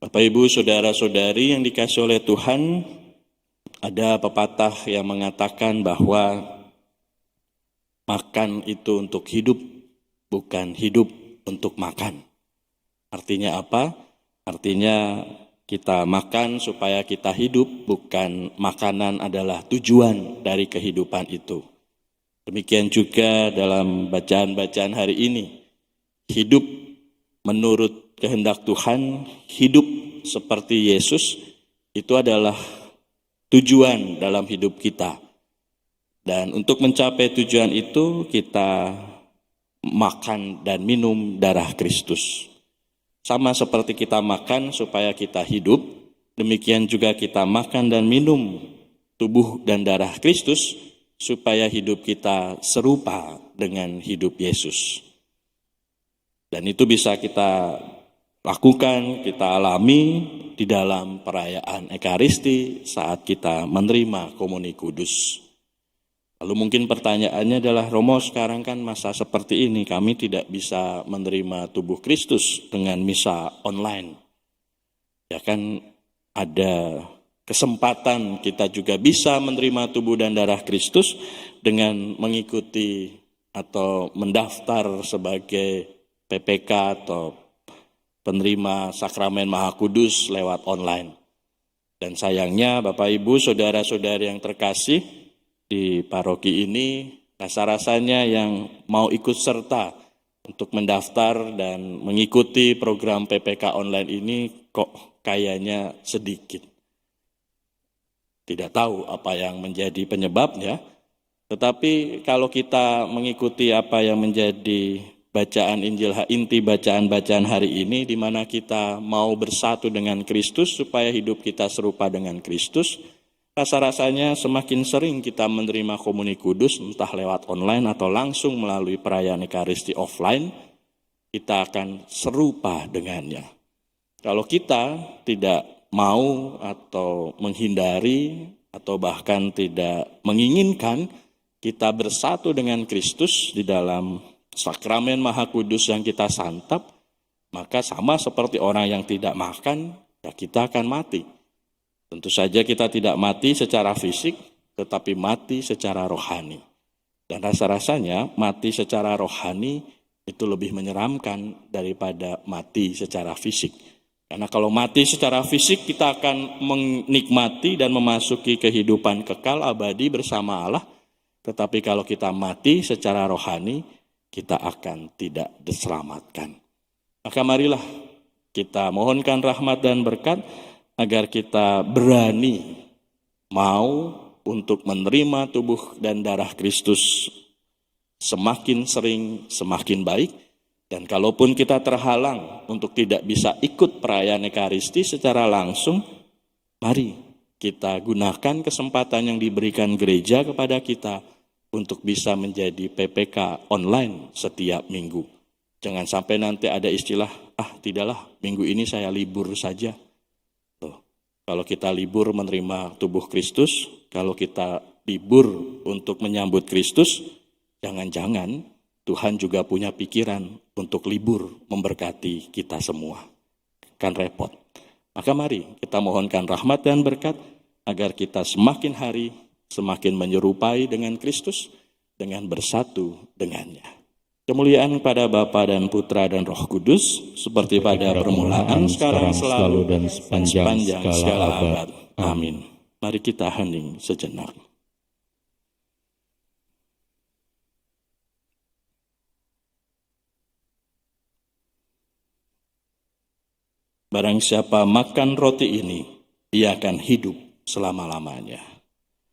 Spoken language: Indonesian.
Bapak, Ibu, saudara-saudari yang dikasihi oleh Tuhan, ada pepatah yang mengatakan bahwa makan itu untuk hidup, bukan hidup untuk makan. Artinya apa? Artinya kita makan supaya kita hidup, bukan makanan adalah tujuan dari kehidupan itu. Demikian juga dalam bacaan-bacaan hari ini, hidup menurut kehendak Tuhan, hidup seperti Yesus, itu adalah tujuan dalam hidup kita. Dan untuk mencapai tujuan itu, kita makan dan minum darah Kristus. Sama seperti kita makan supaya kita hidup, demikian juga kita makan dan minum tubuh dan darah Kristus, supaya hidup kita serupa dengan hidup Yesus. Dan itu bisa kita lakukan, kita alami di dalam perayaan Ekaristi saat kita menerima komuni kudus. Lalu mungkin pertanyaannya adalah, Romo, sekarang kan masa seperti ini, kami tidak bisa menerima tubuh Kristus dengan misa online. Ya kan ada kesempatan kita juga bisa menerima tubuh dan darah Kristus dengan mengikuti atau mendaftar sebagai PPK atau penerima sakramen Maha Kudus lewat online. Dan sayangnya Bapak Ibu saudara-saudari yang terkasih di paroki ini, rasa-rasanya yang mau ikut serta untuk mendaftar dan mengikuti program PPK online ini kok kayaknya sedikit. Tidak tahu apa yang menjadi penyebabnya, tetapi kalau kita mengikuti apa yang menjadi bacaan Injil, inti bacaan-bacaan hari ini, di mana kita mau bersatu dengan Kristus supaya hidup kita serupa dengan Kristus, rasa-rasanya semakin sering kita menerima komuni kudus, entah lewat online atau langsung melalui perayaan Ekaristi offline, kita akan serupa dengannya. Kalau kita tidak mau atau menghindari atau bahkan tidak menginginkan kita bersatu dengan Kristus di dalam sakramen Maha Kudus yang kita santap, maka sama seperti orang yang tidak makan, ya kita akan mati. Tentu saja kita tidak mati secara fisik, tetapi mati secara rohani. Dan rasa-rasanya mati secara rohani itu lebih menyeramkan daripada mati secara fisik. Karena kalau mati secara fisik, kita akan menikmati dan memasuki kehidupan kekal abadi bersama Allah. Tetapi kalau kita mati secara rohani, kita akan tidak diselamatkan. Maka marilah kita mohonkan rahmat dan berkat agar kita berani mau untuk menerima tubuh dan darah Kristus semakin sering, semakin baik. Dan kalaupun kita terhalang untuk tidak bisa ikut perayaan Ekaristi secara langsung, mari kita gunakan kesempatan yang diberikan gereja kepada kita untuk bisa menjadi PPK online setiap minggu. Jangan sampai nanti ada istilah, tidaklah minggu ini saya libur saja. Tuh, kalau kita libur menerima tubuh Kristus, kalau kita libur untuk menyambut Kristus, jangan-jangan Tuhan juga punya pikiran untuk libur memberkati kita semua. Kan repot. Maka mari kita mohonkan rahmat dan berkat agar kita semakin hari semakin menyerupai dengan Kristus dengan bersatu dengannya. Kemuliaan pada Bapa dan Putra dan Roh Kudus seperti pada permulaan, sekarang, selalu dan sepanjang segala abad. Amin. Mari kita hening sejenak. Barang siapa makan roti ini, ia akan hidup selama-lamanya.